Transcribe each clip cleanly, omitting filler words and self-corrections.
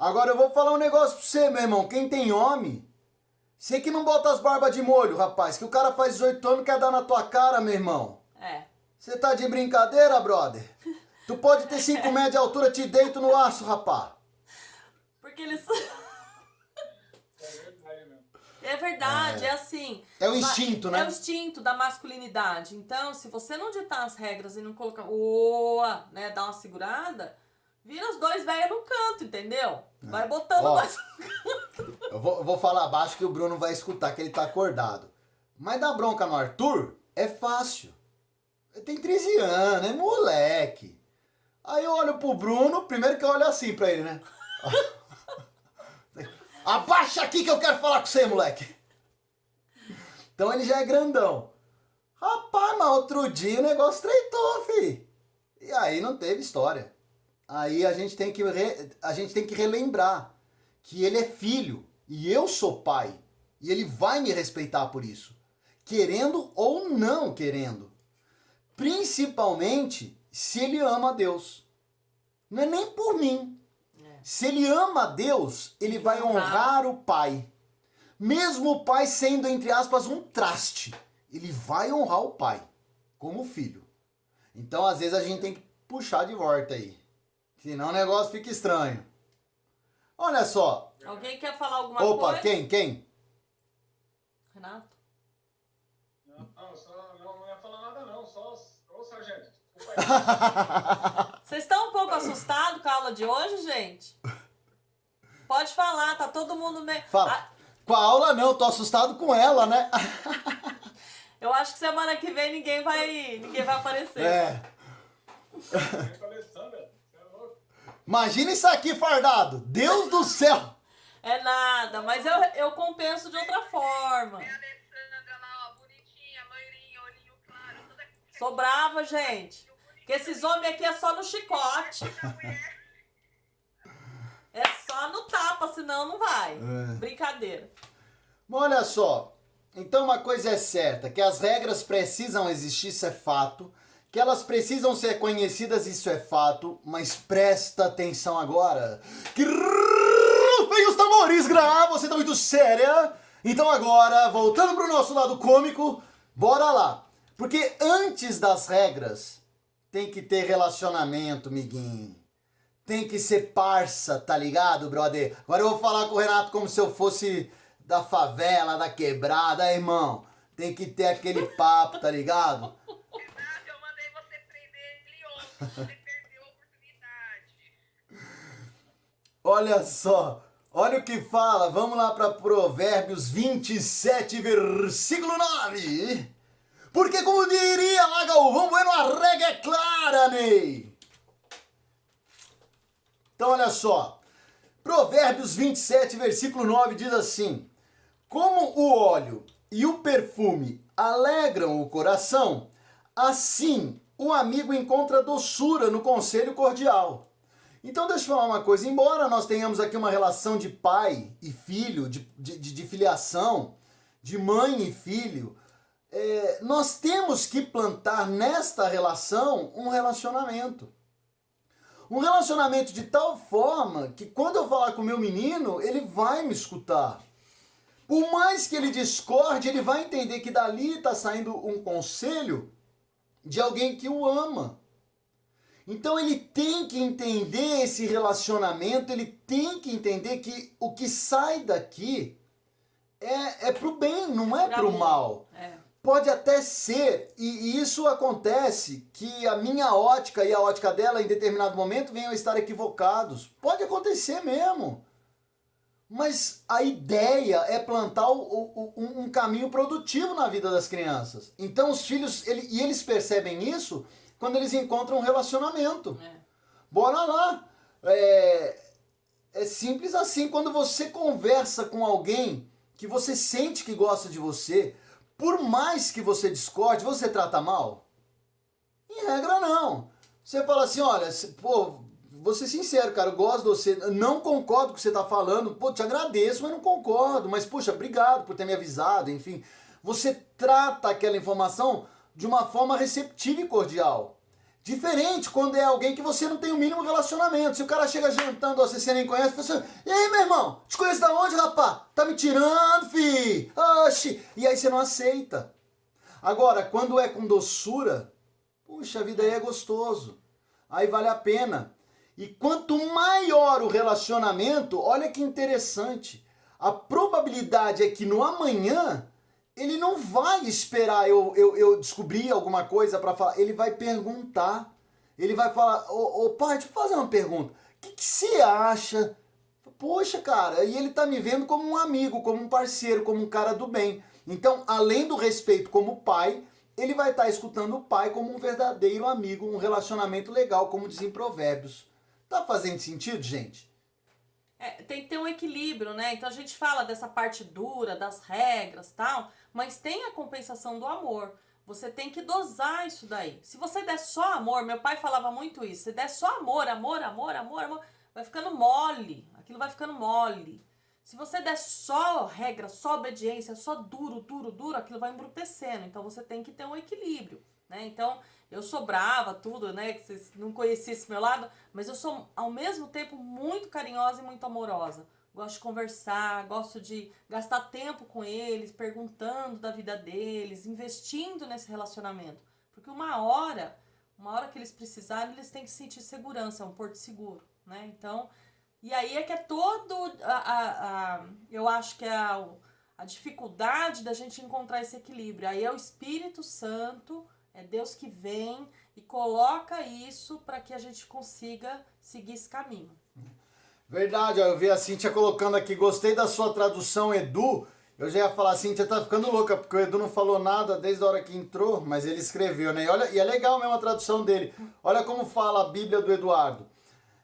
Agora eu vou falar um negócio pra você, meu irmão. Quem tem homem, você que não bota as barbas de molho, rapaz. Que o cara faz 18 anos e quer dar na tua cara, meu irmão. É. Você tá de brincadeira, brother? Tu pode ter 5 metros de altura, te deito no aço, rapá. Porque eles... É verdade mesmo. É verdade, é assim. É o instinto, né? É o instinto da masculinidade. Então, se você não ditar as regras e não colocar, né, dar uma segurada, vira os dois velhos no canto, entendeu? Vai botando Ó, mais. Eu vou falar baixo que o Bruno vai escutar, que ele tá acordado. Mas dar bronca no Arthur é fácil. Ele tem 13 anos, é moleque. Aí eu olho pro Bruno, primeiro que eu olho assim pra ele, né? Abaixa aqui que eu quero falar com você, moleque. Então ele já é grandão. Rapaz, mas outro dia o negócio treitou, fi. E aí não teve história. Aí a gente tem que relembrar que ele é filho e eu sou pai. E ele vai me respeitar por isso. Querendo ou não querendo. Principalmente se ele ama a Deus. Não é nem por mim. Se ele ama a Deus, ele vai honrar o pai. Mesmo o pai sendo, entre aspas, um traste. Ele vai honrar o pai, como filho. Então, às vezes, a gente tem que puxar de volta aí. Senão o negócio fica estranho. Olha só. Alguém quer falar alguma Opa, coisa? quem? Renato? Não ia falar nada não, só... Ô, sargento, desculpa aí. Vocês estão um pouco assustados com a aula de hoje, gente? Pode falar, tá todo mundo meio... Fala. Com a aula não, tô assustado com ela, né? Eu acho que semana que vem ninguém vai aparecer. É. Alessandra, você é louco? Imagina isso aqui fardado. Deus do céu. É nada, mas eu compenso de outra forma. É a Alessandra lá, ó, bonitinha, loirinha, olhinho claro, toda... Sou brava, gente. Que esses homens aqui é só no chicote. É só no tapa, senão não vai. Brincadeira. Mas olha só, então uma coisa é certa, que as regras precisam existir, isso é fato, que elas precisam ser conhecidas, isso é fato, mas presta atenção agora, que vem os tambores, você tá muito séria? Então agora, voltando pro nosso lado cômico, bora lá, porque antes das regras, tem que ter relacionamento, miguinho. Tem que ser parça, tá ligado, brother? Agora eu vou falar com o Renato como se eu fosse da favela, da quebrada, irmão. Tem que ter aquele papo, tá ligado? Renato, eu mandei você prender ele ontem, você perdeu a oportunidade. Olha só, olha o que fala. Vamos lá para Provérbios 27, versículo 9. Porque como diria lá Galvão Bueno, a regra é clara, Ney. Então olha só, Provérbios 27, versículo 9 diz assim: como o óleo e o perfume alegram o coração, assim o amigo encontra doçura no conselho cordial. Então deixa eu falar uma coisa, embora nós tenhamos aqui uma relação de pai e filho, de filiação, de mãe e filho, nós temos que plantar nesta relação um relacionamento. Um relacionamento de tal forma que quando eu falar com o meu menino, ele vai me escutar. Por mais que ele discorde, ele vai entender que dali está saindo um conselho de alguém que o ama. Então ele tem que entender esse relacionamento, ele tem que entender que o que sai daqui é pro bem, não é pro mal. Pode até ser, e isso acontece, que a minha ótica e a ótica dela em determinado momento venham a estar equivocados. Pode acontecer mesmo. Mas a ideia é plantar um caminho produtivo na vida das crianças. Então os filhos, eles percebem isso quando eles encontram um relacionamento. Bora lá. É simples assim, quando você conversa com alguém que você sente que gosta de você, por mais que você discorde, você trata mal? Em regra, não. Você fala assim, olha, pô, vou ser sincero, cara, eu gosto de você, não concordo com o que você está falando, pô, te agradeço, mas não concordo, mas, puxa, obrigado por ter me avisado, enfim. Você trata aquela informação de uma forma receptiva e cordial. Diferente quando é alguém que você não tem o mínimo relacionamento. Se o cara chega jantando, você nem conhece, você fala assim, e aí, meu irmão, te conheço da onde, rapá? Tá me tirando, fi? Oxi. E aí você não aceita. Agora, quando é com doçura, puxa, a vida aí é gostoso. Aí vale a pena. E quanto maior o relacionamento, olha que interessante, a probabilidade é que no amanhã ele não vai esperar eu descobrir alguma coisa para falar, ele vai perguntar. Ele vai falar, ô pai, deixa eu fazer uma pergunta. O que você acha? Poxa, cara, e ele tá me vendo como um amigo, como um parceiro, como um cara do bem. Então, além do respeito como pai, ele vai estar escutando o pai como um verdadeiro amigo, um relacionamento legal, como dizem Provérbios. Tá fazendo sentido, gente? Tem que ter um equilíbrio, né? Então a gente fala dessa parte dura, das regras e tal, mas tem a compensação do amor. Você tem que dosar isso daí. Se você der só amor, meu pai falava muito isso, se der só amor, vai ficando mole. Aquilo vai ficando mole. Se você der só regra, só obediência, só duro, aquilo vai embrutecendo. Então você tem que ter um equilíbrio, né? Então eu sou brava, tudo, né? Que vocês não conheciam esse meu lado, mas eu sou ao mesmo tempo muito carinhosa e muito amorosa. Gosto de conversar, gosto de gastar tempo com eles, perguntando da vida deles, investindo nesse relacionamento. Porque uma hora que eles precisarem, eles têm que sentir segurança, é um porto seguro, né? Então, e aí é que é todo eu acho que é a dificuldade da gente encontrar esse equilíbrio. Aí é o Espírito Santo, é Deus que vem e coloca isso para que a gente consiga seguir esse caminho. Verdade, ó, eu vi a Cíntia colocando aqui, gostei da sua tradução, Edu. Eu já ia falar, Cíntia tá ficando louca, porque o Edu não falou nada desde a hora que entrou, mas ele escreveu, né? E é legal mesmo a tradução dele. Olha como fala a Bíblia do Eduardo.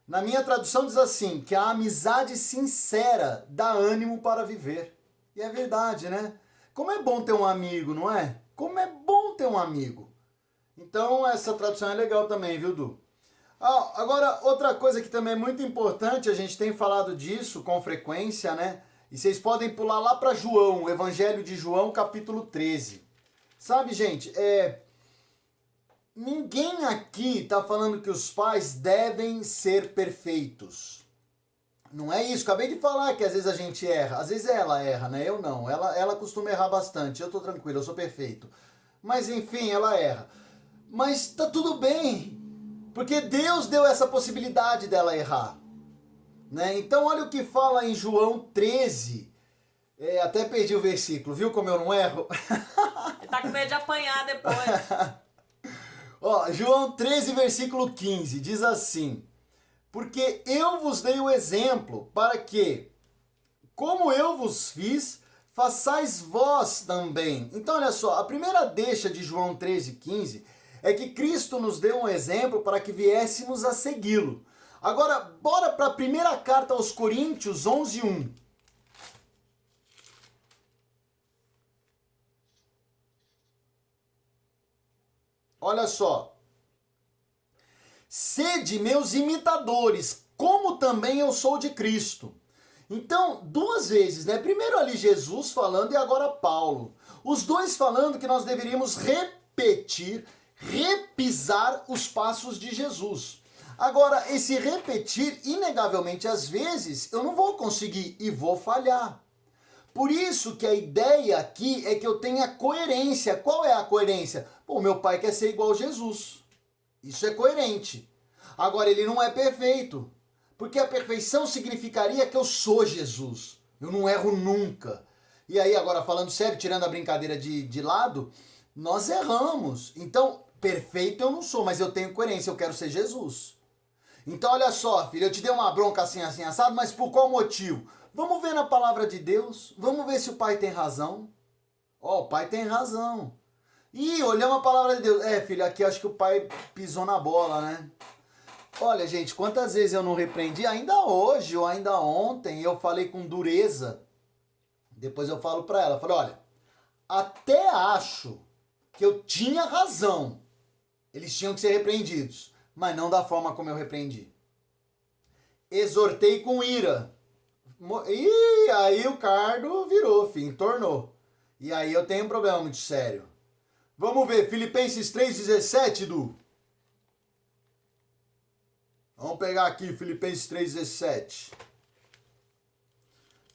Na minha tradução diz assim, que a amizade sincera dá ânimo para viver. E é verdade, né? Como é bom ter um amigo, não é? Como é bom ter um amigo. Então essa tradução é legal também, viu, Du? Agora, outra coisa que também é muito importante, a gente tem falado disso com frequência, né? E vocês podem pular lá para João, o Evangelho de João, capítulo 13. Sabe, gente, ninguém aqui está falando que os pais devem ser perfeitos. Não é isso. Acabei de falar que às vezes a gente erra. Às vezes ela erra, né? Eu não. Ela costuma errar bastante. Eu tô tranquilo, eu sou perfeito. Mas enfim, ela erra. Mas tá tudo bem. Porque Deus deu essa possibilidade dela errar. Né? Então olha o que fala em João 13. Até perdi o versículo. Viu como eu não erro? Ele tá com medo de apanhar depois. João 13, versículo 15. Diz assim... Porque eu vos dei o exemplo para que, como eu vos fiz, façais vós também. Então, olha só, a primeira deixa de João 13,15 é que Cristo nos deu um exemplo para que viéssemos a segui-lo. Agora, bora para a primeira carta aos Coríntios 11:1. Olha só. Sede meus imitadores, como também eu sou de Cristo. Então, duas vezes, né? Primeiro ali Jesus falando e agora Paulo. Os dois falando que nós deveríamos repisar os passos de Jesus. Agora, esse repetir, inegavelmente, às vezes, eu não vou conseguir e vou falhar. Por isso que a ideia aqui é que eu tenha coerência. Qual é a coerência? Pô, meu pai quer ser igual a Jesus. Isso é coerente. Agora, ele não é perfeito. Porque a perfeição significaria que eu sou Jesus. Eu não erro nunca. E aí, agora falando sério, tirando a brincadeira de lado, nós erramos. Então, perfeito eu não sou, mas eu tenho coerência, eu quero ser Jesus. Então, olha só, filho, eu te dei uma bronca assim, assado, mas por qual motivo? Vamos ver na palavra de Deus, vamos ver se o pai tem razão. O pai tem razão. Ih, olhamos a palavra de Deus. Filho, aqui acho que o pai pisou na bola, né? Olha, gente, quantas vezes eu não repreendi? Ainda hoje ou ainda ontem eu falei com dureza. Depois eu falo pra ela, falei, olha, até acho que eu tinha razão. Eles tinham que ser repreendidos, mas não da forma como eu repreendi. Exortei com ira. E aí o cardo virou, tornou. E aí eu tenho um problema muito sério. Vamos ver, Filipenses 3,17, Du. Vamos pegar aqui Filipenses 3,17.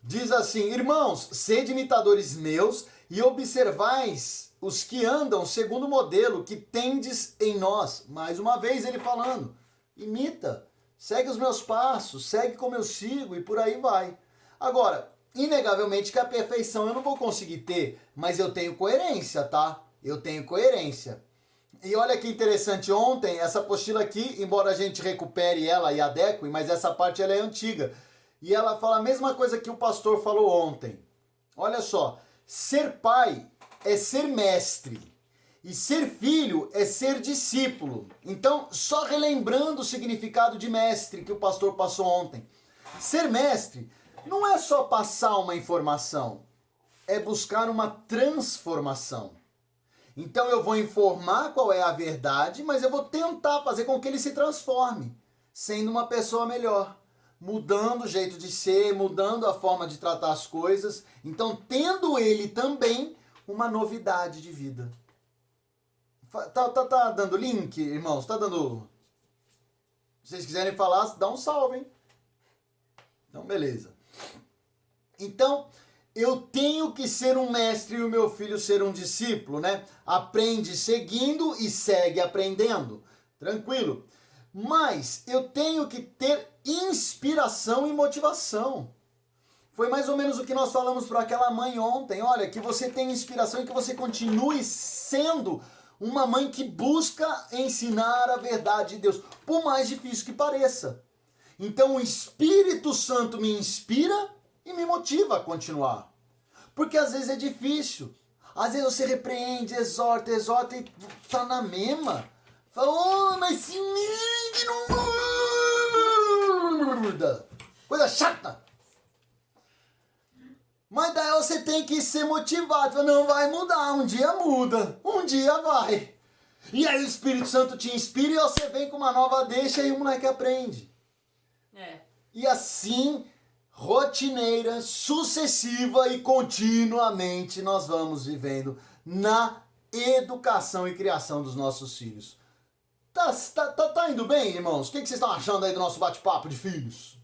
Diz assim: irmãos, sede imitadores meus e observais os que andam segundo o modelo que tendes em nós. Mais uma vez ele falando, imita, segue os meus passos, segue como eu sigo e por aí vai. Agora, inegavelmente que a perfeição eu não vou conseguir ter, mas eu tenho coerência, tá? Eu tenho coerência. E olha que interessante, ontem, essa apostila aqui, embora a gente recupere ela e adeque, mas essa parte ela é antiga. E ela fala a mesma coisa que o pastor falou ontem. Olha só, ser pai é ser mestre. E ser filho é ser discípulo. Então, só relembrando o significado de mestre que o pastor passou ontem. Ser mestre não é só passar uma informação, é buscar uma transformação. Então eu vou informar qual é a verdade, mas eu vou tentar fazer com que ele se transforme, sendo uma pessoa melhor, mudando o jeito de ser, mudando a forma de tratar as coisas, então tendo ele também uma novidade de vida. Tá dando link, irmãos? Tá dando... Se vocês quiserem falar, dá um salve, hein? Então, beleza. Então, eu tenho que ser um mestre e o meu filho ser um discípulo, né? Aprende seguindo e segue aprendendo. Tranquilo. Mas eu tenho que ter inspiração e motivação. Foi mais ou menos o que nós falamos para aquela mãe ontem. Olha, que você tenha inspiração e que você continue sendo uma mãe que busca ensinar a verdade de Deus, por mais difícil que pareça. Então o Espírito Santo me inspira e me motiva a continuar. Porque às vezes é difícil. Às vezes você repreende, exorta e tá na mesma. Fala, oh, mas se não muda. Coisa chata. Mas daí você tem que ser motivado. Fala, não vai mudar, um dia muda. Um dia vai. E aí o Espírito Santo te inspira e você vem com uma nova deixa e o moleque aprende. É. E assim, rotineira, sucessiva e continuamente nós vamos vivendo na educação e criação dos nossos filhos. Tá indo bem, irmãos? O que vocês estão achando aí do nosso bate-papo de filhos?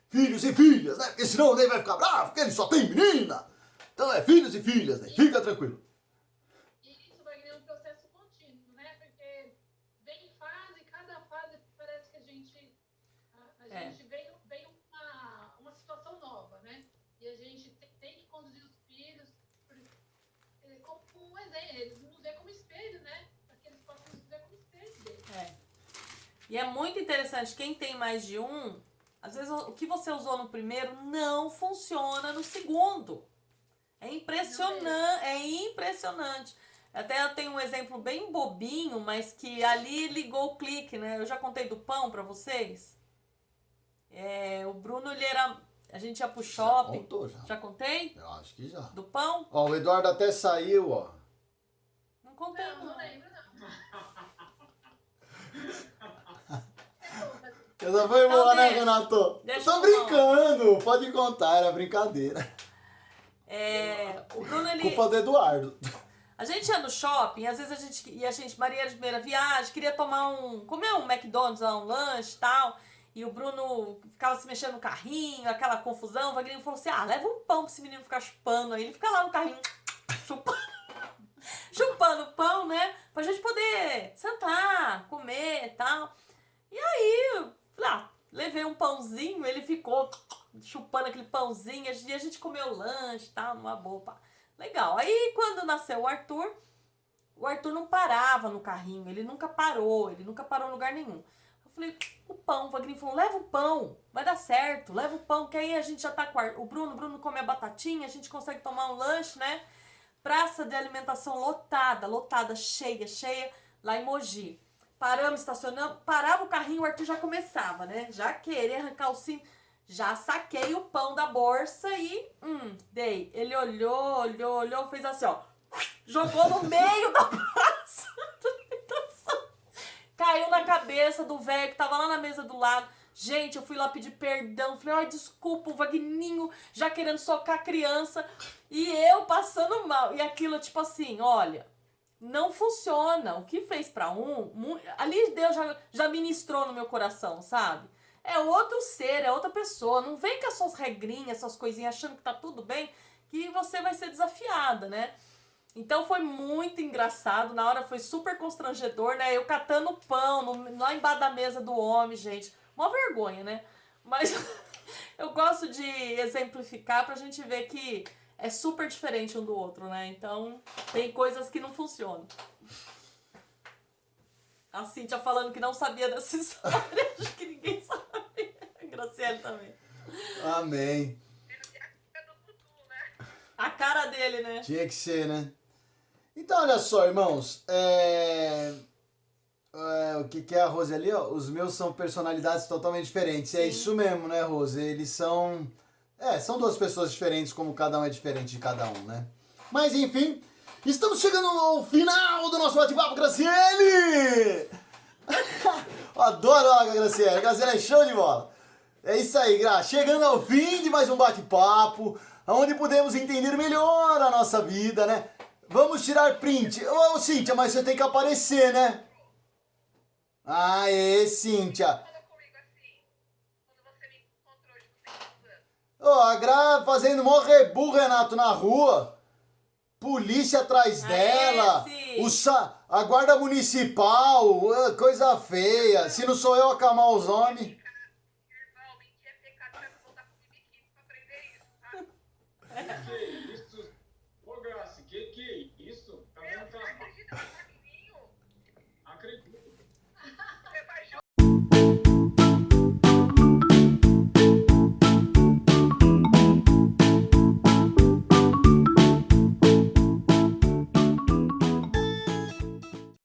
Filhos e filhas, né? Porque senão o Ney vai ficar bravo, porque ele só tem menina. Então é filhos e filhas, né? Fica tranquilo. E isso vai ser um processo contínuo, né? Porque vem fase, cada fase parece que a gente vem uma situação nova, né? E a gente tem que conduzir os filhos como um exemplo, eles nos veem como espelho, né? Para que eles possam nos ver como espelho deles. É. E é muito interessante, quem tem mais de um, às vezes o que você usou no primeiro não funciona no segundo. É impressionante. Até eu tenho um exemplo bem bobinho, mas que ali ligou o clique, né? Eu já contei do pão pra vocês. O Bruno, ele era... A gente ia pro shopping. Já contou, já. Já contei? Eu acho que já. Do pão? Ó, o Eduardo até saiu, ó. Não contei, Não lembro, não. Essa foi boa, né, deixa. Renato? Deixa Tô eu brincando, pode contar, era brincadeira. O Bruno, ele... Culpa do Eduardo. A gente ia no shopping, às vezes a gente, Maria de primeira viagem, queria comer um McDonald's, um lanche e tal, e o Bruno ficava se mexendo no carrinho, aquela confusão, o Wagner falou assim, leva um pão pra esse menino ficar chupando aí, ele fica lá no carrinho, chupando o pão, né, pra gente poder sentar, comer e tal. E aí, levei um pãozinho, ele ficou chupando aquele pãozinho, e a gente comeu lanche e tal, numa boa, pá. Legal. Aí, quando nasceu o Arthur não parava no carrinho, ele nunca parou em lugar nenhum. Eu falei, o pão, o Wagner falou, leva o pão, vai dar certo, leva o pão, que aí a gente já tá com o Bruno come a batatinha, a gente consegue tomar um lanche, né? Praça de alimentação lotada, cheia, lá em Mogi. Paramos, estacionamos, parava o carrinho, o Arthur já começava, né? Já querer arrancar o cinto. Já saquei o pão da bolsa e dei. Ele olhou, fez assim, ó. Jogou no meio da praça. Caiu na cabeça do velho que tava lá na mesa do lado. Gente, eu fui lá pedir perdão. Falei, desculpa, o Vagninho já querendo socar a criança. E eu passando mal. E aquilo, tipo assim, olha, não funciona. O que fez pra ali Deus já ministrou no meu coração, sabe? É outro ser, é outra pessoa. Não vem com as suas regrinhas, essas coisinhas, achando que tá tudo bem, que você vai ser desafiada, né? Então foi muito engraçado, na hora foi super constrangedor, né? Eu catando pão lá embaixo da mesa do homem, gente. Uma vergonha, né? Mas eu gosto de exemplificar pra gente ver que é super diferente um do outro, né? Então tem coisas que não funcionam. A Cíntia falando que não sabia dessa história, acho que ninguém sabe. A Graciele também. Amém. A cara dele, né? Tinha que ser, né? Então, olha só, irmãos. O que é a Rose ali, ó? Os meus são personalidades totalmente diferentes. É isso mesmo, né, Rose? Eles são... são duas pessoas diferentes, como cada um é diferente de cada um, né? Mas, enfim, estamos chegando ao final do nosso bate-papo, Graciele! Eu adoro a Graciele. A Graciele é show de bola. É isso aí, Gra. Chegando ao fim de mais um bate-papo, onde podemos entender melhor a nossa vida, né? Vamos tirar print. Ô, Cíntia, mas você tem que aparecer, né? Aê, Cíntia. Ô, a Gra fazendo mó rebu, Renato, na rua. Polícia atrás dela. A guarda municipal. Coisa feia. Se não sou eu acalmar os homens.